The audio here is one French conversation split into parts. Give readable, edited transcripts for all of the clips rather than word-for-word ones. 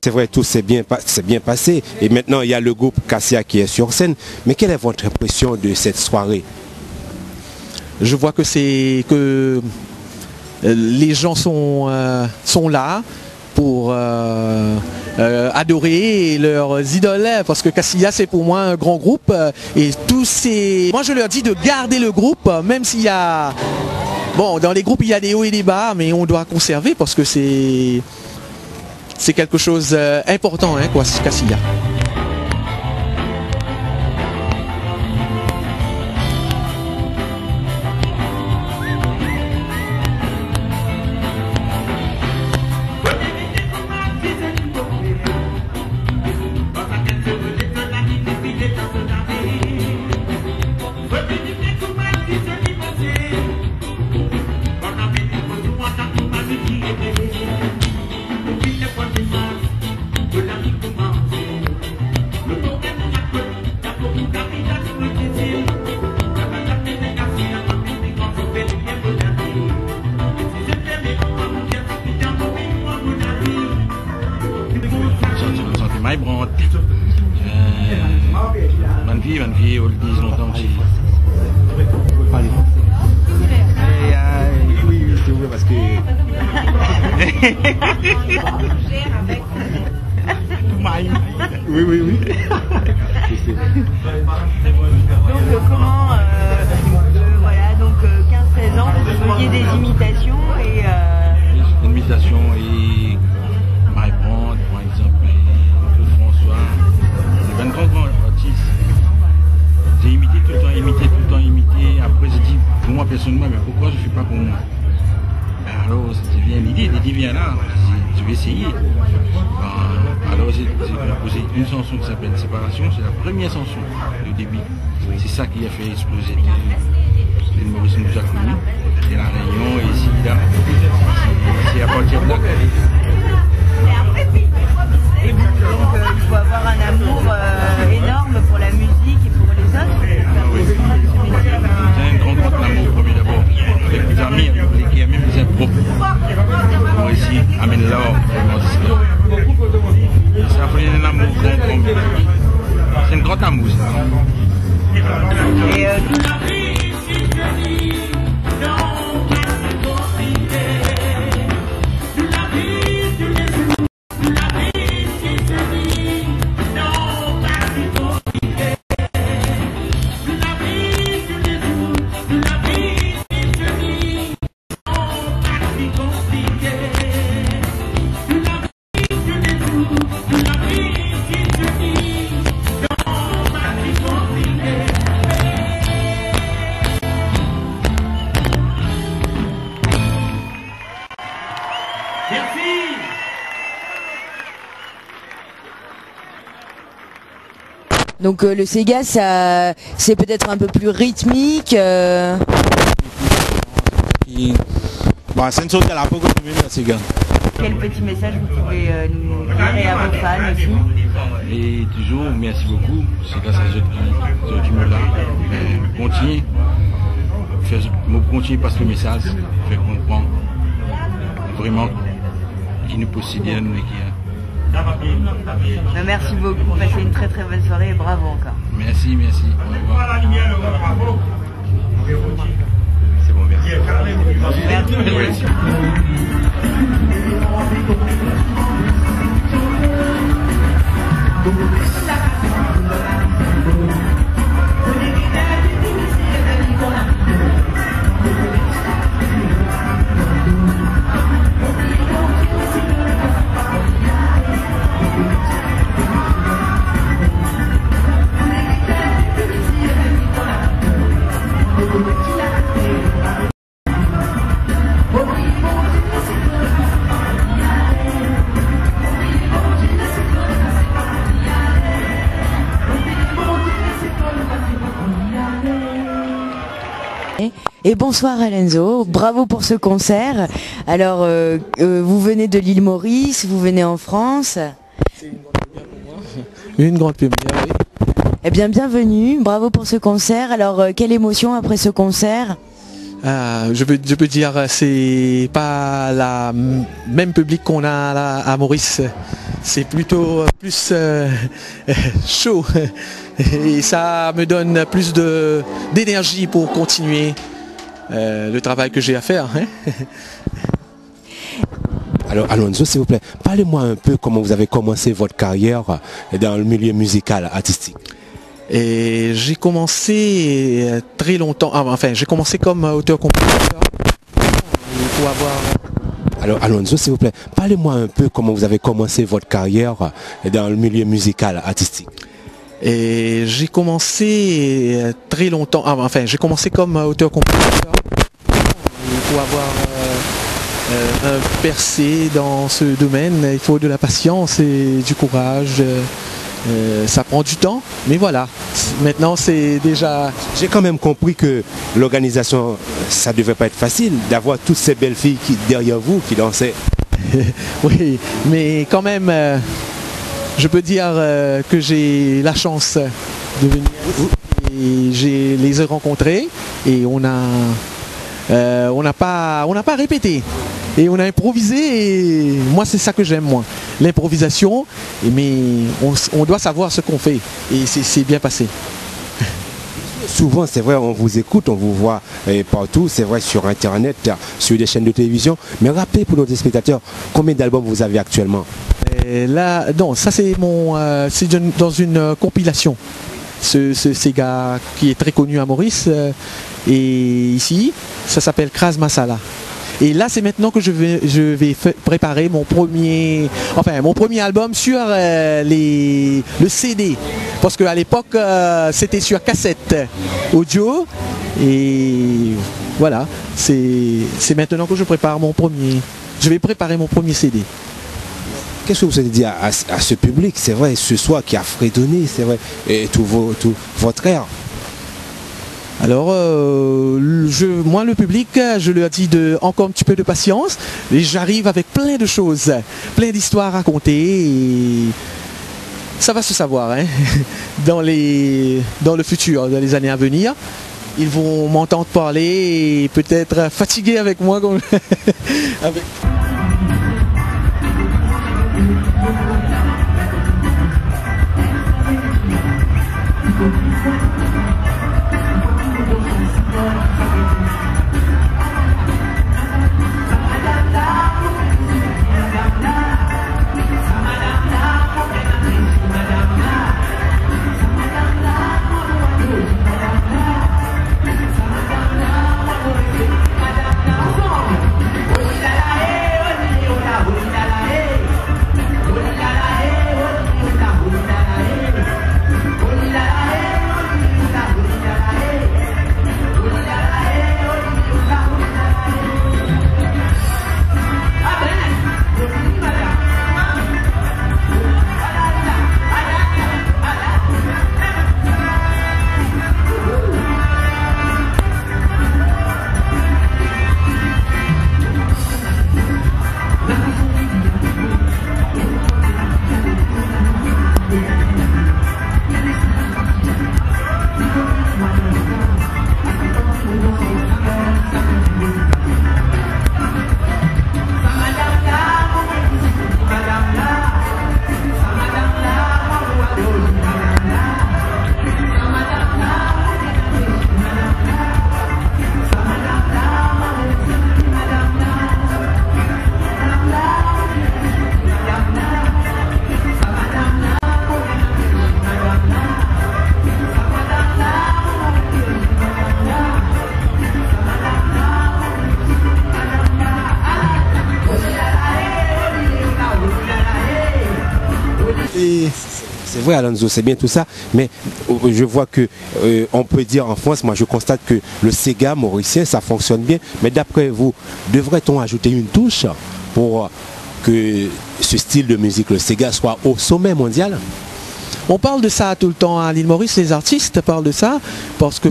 c'est vrai, tout s'est bien passé. Et maintenant, il y a le groupe Cassia qui est sur scène. Mais quelle est votre impression de cette soirée? Je vois que les gens sont là pour adorer leurs idoles, parce que Cassia, c'est pour moi un grand groupe. Et moi, je leur dis de garder le groupe, même s'il y a... Bon, dans les groupes, il y a des hauts et des bas, mais on doit conserver parce que c'est quelque chose d'important, hein, quoi, Cassia. Bonne vie, on le dit longtemps aussi. Oui, c'est vrai parce que... Oui. Donc comment, voilà, donc 15-16 ans, vous faisiez des imitations et... Une imitation et Marie-Brand, par exemple, et Claude François, les 23 grands artistes. J'ai imité tout le temps, imité. Après j'ai dit, pour moi personnellement, mais pourquoi je ne fais pas pour moi? Alors c'était bien l'idée, j'ai dit viens là, je vais essayer. Alors j'ai composé une chanson qui s'appelle Séparation, c'est la première chanson de début. C'est ça qui a fait exploser l'île Maurice nous a connus, et la Réunion, et ici, là. C'est à partir de là. Donc il faut avoir un amour énorme pour la musique et pour les autres. J'ai un grand amour pour lui d'abord, avec mes amis, avec l'équipe, même les impros. Moi ici, amène l'or, c'est un amour grand. C'est un grand amour. Et donc le Sega, ça, c'est peut-être un peu plus rythmique. Bah, c'est une chose qu'elle a beaucoup aimé, le Sega. quel petit message vous pouvez nous livrer à vos fans aussi? Et toujours, merci beaucoup. C'est grâce à eux qui me là. Continuez. Continuez parce que le message fait comprendre vraiment qui nous possède à nous et qui a. Merci beaucoup, passez une très bonne soirée et bravo encore. Merci. Au revoir. C'est bon, merci. Merci. Et bonsoir Alenzo, bravo pour ce concert. Alors, vous venez de l'île Maurice, vous venez en France. C'est une grande première pour moi. Une grande première, oui. Eh bien, bienvenue, bravo pour ce concert. Alors, quelle émotion après ce concert? Je peux dire, c'est pas la même public qu'on a à Maurice. c'est plutôt plus chaud et ça me donne plus d'énergie pour continuer le travail que j'ai à faire. Hein. Alors Alonso, s'il vous plaît, parlez-moi un peu comment vous avez commencé votre carrière dans le milieu musical, artistique. Et j'ai commencé très longtemps, enfin j'ai commencé comme auteur-compositeur pour avoir... Alors Alonso, s'il vous plaît, parlez-moi un peu comment vous avez commencé votre carrière dans le milieu musical, artistique. Et j'ai commencé très longtemps, enfin j'ai commencé comme auteur-compositeur pour avoir un percé dans ce domaine. Il faut de la patience et du courage. Ça prend du temps, mais voilà. Maintenant, c'est déjà... J'ai quand même compris que l'organisation, ça ne devait pas être facile d'avoir toutes ces belles filles derrière vous qui dansaient. Oui, mais quand même, je peux dire que j'ai la chance de venir et je les ai rencontrées et on n'a pas répété. Et on a improvisé, et moi c'est ça que j'aime, moi. L'improvisation, mais on doit savoir ce qu'on fait. Et c'est bien passé. Souvent, c'est vrai, on vous écoute, on vous voit partout, c'est vrai, sur Internet, sur des chaînes de télévision. Mais rappelez pour nos téléspectateurs, combien d'albums vous avez actuellement? Là, non, ça c'est dans une compilation. Ce Sega qui est très connu à Maurice. Et ici, ça s'appelle Kras Masala. Et là, c'est maintenant que je vais préparer mon premier album sur le CD. Parce qu'à l'époque, c'était sur cassette audio. Et voilà, c'est maintenant que je vais préparer mon premier CD. Qu'est-ce que vous avez dit à ce public, c'est vrai, ce soir qui a fredonné, c'est vrai, et tout votre air? Alors, moi, le public, je leur dis encore un petit peu de patience. Et j'arrive avec plein de choses, plein d'histoires à raconter. Et ça va se savoir hein, dans le futur, dans les années à venir. Ils vont m'entendre parler et peut-être fatiguer avec moi. C'est vrai Alonso, c'est bien tout ça, mais je vois que on peut dire en France, moi je constate que le Sega mauricien ça fonctionne bien, mais d'après vous, devrait-on ajouter une touche pour que ce style de musique, le Sega, soit au sommet mondial? On parle de ça tout le temps à l'île Maurice, les artistes parlent de ça, parce que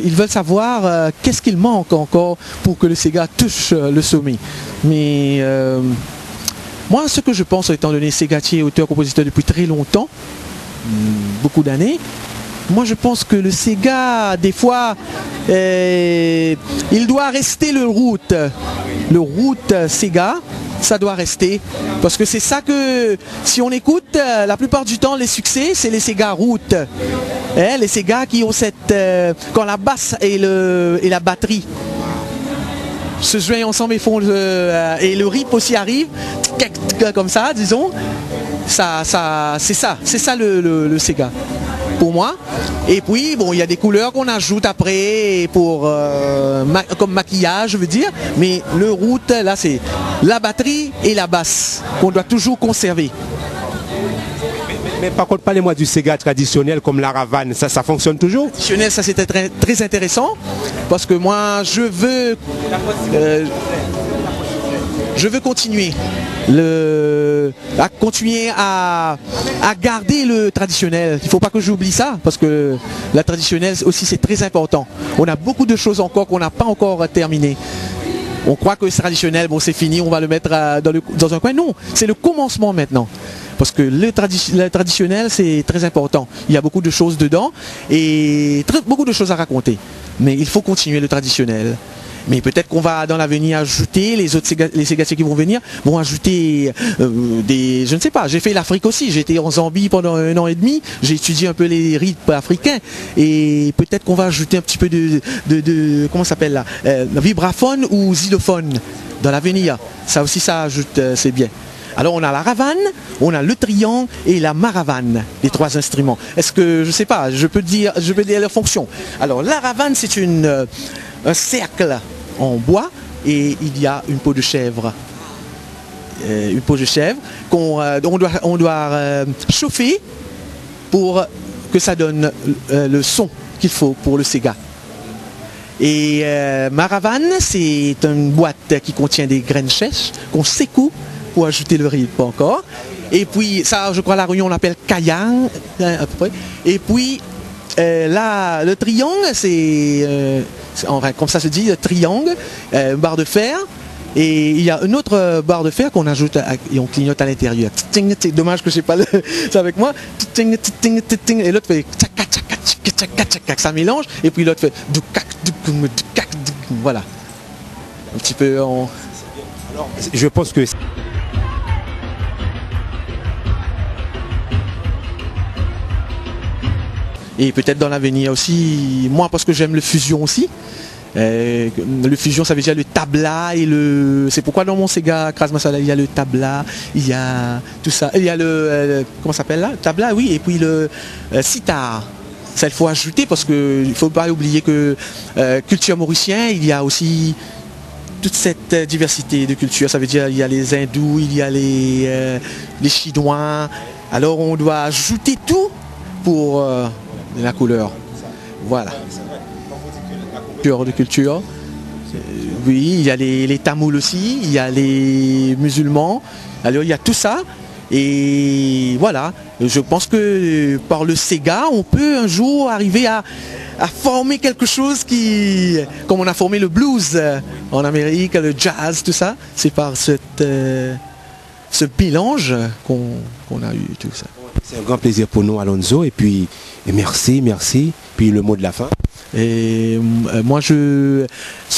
ils veulent savoir qu'est-ce qu'il manque encore pour que le Sega touche le sommet. Mais moi, ce que je pense, étant donné Segatier est auteur-compositeur depuis très longtemps, beaucoup d'années, moi je pense que le Sega, des fois, il doit rester le route Sega, ça doit rester. Parce que c'est ça que, si on écoute, la plupart du temps, les succès, c'est les Sega route. Les Sega qui ont cette... quand la basse et la batterie se joignent ensemble et font et le rip aussi arrive, comme ça, disons, c'est ça le Sega. Pour moi. Et puis bon, il y a des couleurs qu'on ajoute après pour comme maquillage, je veux dire, mais le route là c'est la batterie et la basse qu'on doit toujours conserver. Mais par contre, parlez-moi du Sega traditionnel comme la Ravane, ça fonctionne toujours? Traditionnel, ça c'était très, très intéressant parce que moi je veux continuer à garder le traditionnel. Il ne faut pas que j'oublie ça, parce que la traditionnelle aussi c'est très important. On a beaucoup de choses encore qu'on n'a pas encore terminées. On croit que c'est traditionnel, bon c'est fini, on va le mettre dans un coin. Non, c'est le commencement maintenant. Parce que le traditionnel c'est très important. Il y a beaucoup de choses dedans et beaucoup de choses à raconter. Mais il faut continuer le traditionnel. Mais peut-être qu'on va dans l'avenir ajouter, les ségatiers qui vont venir vont ajouter je ne sais pas, j'ai fait l'Afrique aussi, j'étais en Zambie pendant 1 an et demi, j'ai étudié un peu les rythmes africains et peut-être qu'on va ajouter un petit peu de comment ça s'appelle là, vibraphone ou xylophone dans l'avenir. Ça aussi ça ajoute, c'est bien. Alors on a la ravane, on a le triangle et la maravane, les 3 instruments. Est-ce que, je sais pas, je peux dire leur fonction. Alors la ravane c'est un cercle en bois et il y a une peau de chèvre. On doit chauffer pour que ça donne le son qu'il faut pour le Sega. Et maravane c'est une boîte qui contient des graines sèches qu'on secoue pour ajouter le rythme encore. Et puis ça je crois à la Réunion on l'appelle kayang à peu près. Et puis là le triangle c'est enfin, comme ça se dit, triangle, barre de fer, et il y a une autre barre de fer qu'on ajoute et on clignote à l'intérieur. C'est dommage que je n'ai pas ça avec moi. Et l'autre fait ça mélange, et puis l'autre fait voilà. Un petit peu en... Alors, je pense que... Et peut-être dans l'avenir aussi, moi parce que j'aime le fusion aussi. Le fusion ça veut dire le tabla et le... C'est pourquoi dans mon Sega Kras Masala il y a le tabla, il y a tout ça. Il y a le... comment ça s'appelle là? Tabla oui, et puis le sitar. Ça il faut ajouter parce qu'il ne faut pas oublier que culture mauricienne, il y a aussi toute cette diversité de cultures. Ça veut dire il y a les hindous, il y a les chinois. Alors on doit ajouter tout pour... la couleur, voilà. De culture. Oui, il y a les Tamouls aussi, il y a les musulmans. Alors il y a tout ça. Et voilà, je pense que par le Sega, on peut un jour arriver à former quelque chose qui, comme on a formé le blues en Amérique, le jazz, tout ça, c'est par ce mélange qu'on a eu tout ça. C'est un grand plaisir pour nous, Alonso, et puis merci. Puis le mot de la fin. Et moi, ce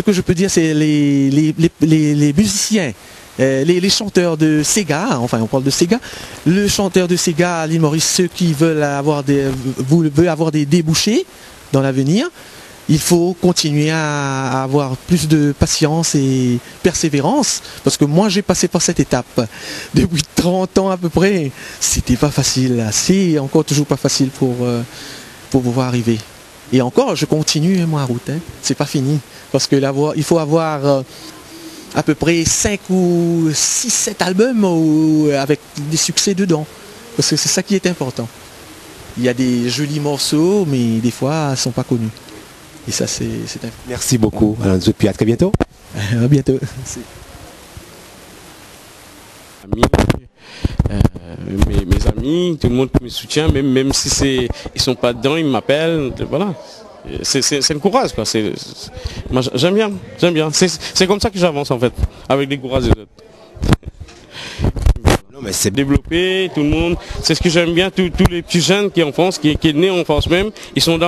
que je peux dire, c'est les musiciens, les chanteurs de Sega, enfin on parle de Sega, le chanteur de Sega à l'île Maurice, ceux qui veulent avoir des débouchés dans l'avenir, il faut continuer à avoir plus de patience et persévérance, parce que moi j'ai passé par cette étape depuis 30 ans à peu près, c'était pas facile, c'est encore toujours pas facile pour pouvoir arriver. Et encore je continue ma route, hein. C'est pas fini, parce que il faut avoir à peu près 5 ou 6, 7 albums avec des succès dedans, parce que c'est ça qui est important. Il y a des jolis morceaux, mais des fois ils ne sont pas connus. Et ça, c'est important. Merci beaucoup, Alonso, puis à très bientôt. À bientôt. Mes amis, tout le monde me soutient, même si ils sont pas dedans, ils m'appellent, voilà. C'est le courage, quoi. Moi, j'aime bien. C'est comme ça que j'avance en fait, avec les courages des autres. Mais c'est développé, tout le monde, c'est ce que j'aime bien, tous les petits jeunes qui en France, qui est né en France même, ils sont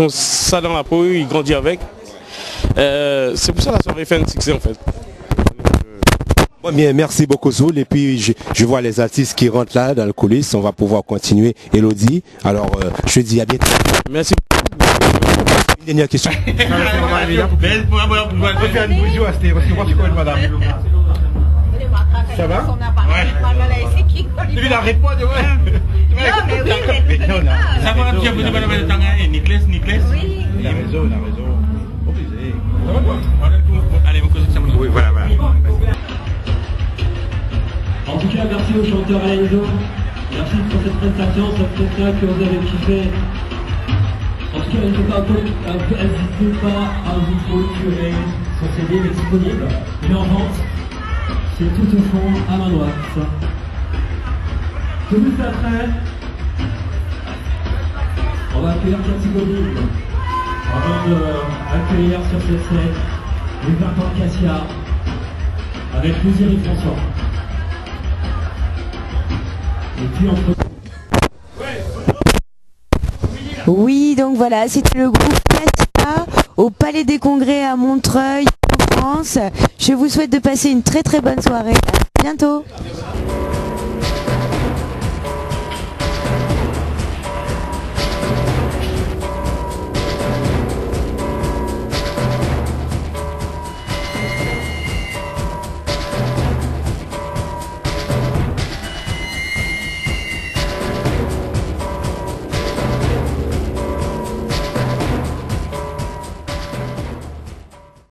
ça dans la peau, ils grandissent avec. C'est pour ça que la soirée fait un succès en fait. Bon, bien, merci beaucoup Zoul. Et puis je vois les artistes qui rentrent là dans le coulisses. On va pouvoir continuer. Elodie, alors je te dis à bientôt. Merci. Une dernière question. Ça va? Lui, il a répondu, ouais. Non, mais oui, mais Ça va, tu as besoin de Nicolas. Oui. Il a raison. Obligé. Allez, vous connaissez ça. Oui, voilà. En tout cas, merci aux chanteurs Alenzo. Merci pour cette prestation, ce spectacle que vous avez kiffé. En tout cas, n'hésitez pas à vous procurer son CD, il est disponible. Il est en vente. C'est tout au fond, à ma droite. Tout de suite après, on va accueillir Cathy Godin. Avant d'accueillir sur cette scène les 20 ans de Cassia avec Lucie et François. Et puis entre... Oui, donc voilà, c'était le groupe Cassia au Palais des Congrès à Montreuil, en France. Je vous souhaite de passer une très très bonne soirée. À bientôt.